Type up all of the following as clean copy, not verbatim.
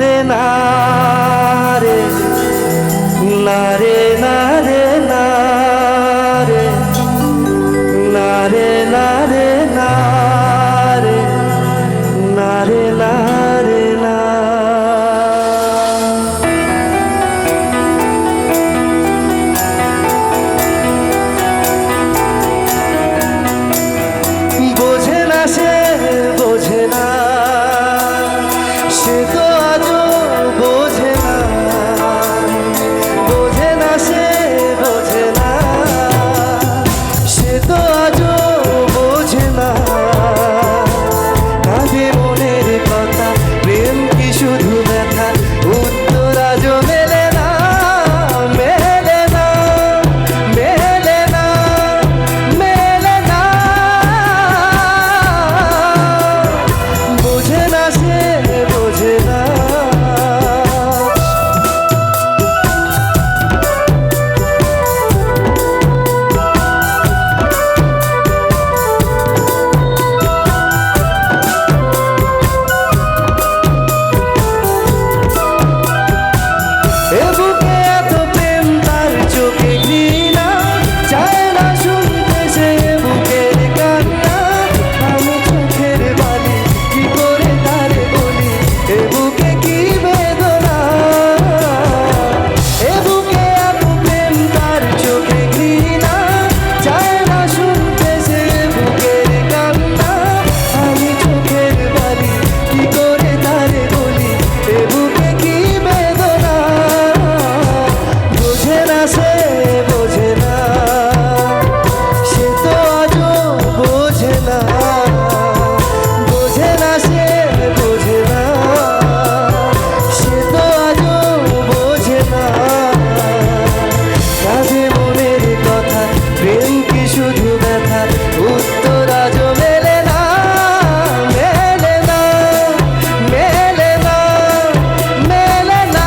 রে না রে না রে না রে না রে না রে না রে না রে না রে না রে না। বোঝে না সে বোঝে না, সে তো আজও বোঝে না, বোঝে না সে বোঝে না, সে তো আজও বোঝে না। কাঁদে মনের কথা, প্রেম কি শুধু ব্যথা, উত্তর আজও মেলে না, মেলে না, মেলে না, মেলে না। বোঝে না সে বোঝে না। এ বুকে এত প্রেম, তার চোখে ঘৃণা, চায় না শুনতে সে বুকের কান্না। আমি চোখের বালি কি করে তারে বলি, এ বুকে কি বেদনা। এ বুকে এত প্রেম, তার চোখে ঘৃণা, চায় না শুনতে সে বুকের কান্না। আমি চোখের বালি কি করে তারে বলি, এ বুকে কি বেদনা। বোঝে না সে বোঝে না, সে তো আজও বোঝে না, বোঝে না সে বোঝে না, সে তো আজও বোঝে না। কাঁদে মনের কথা, প্রেম কি শুধু ব্যথা, উত্তর আজও মেলে না, মেলে না, মেলে না, মেলে না।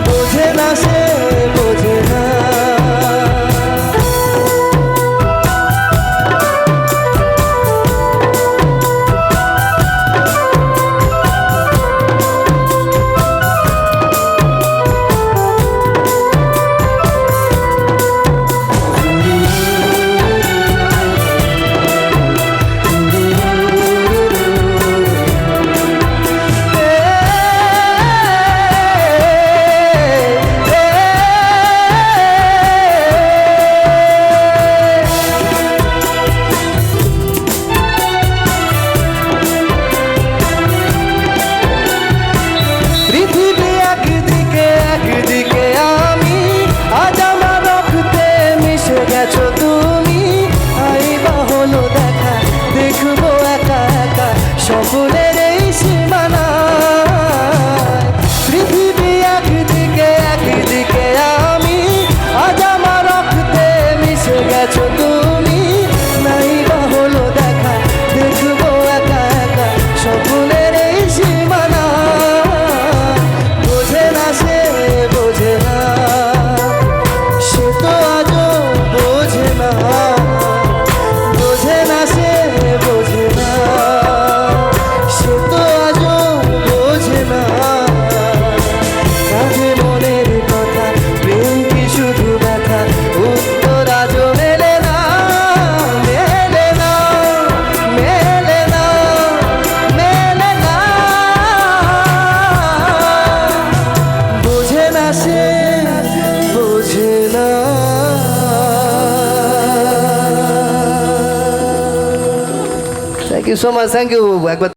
বোঝে না সে বোঝে না। পৃথিবী একদিকে একদিকে আমি, আজ আমার রক্তে মিশে গেছো তুমি। আইবা হলো দেখা, দেখবো একা একা স্বপ্নের এই সীমানা। পৃথিবী একদিকে একদিকে আমি, আজ আমার রক্তে মিশে গেছো তুমি। নাইবা হলো দেখা, দেখবো একা একা স্বপ্নের এই সীমানা। বোঝে না সে বোঝে না, সে তো আজও বোঝে না, বোঝে না সে বোঝে না, সে তো আজও বোঝে না। কাঁদে মনের কথা, প্রেম কি শুধু ব্যথা, উত্তর আজও মেলে না, মেলে না, মেলে না, মেলে না। বোঝে না সে বোঝে না। Thank you so much, thank you একবার।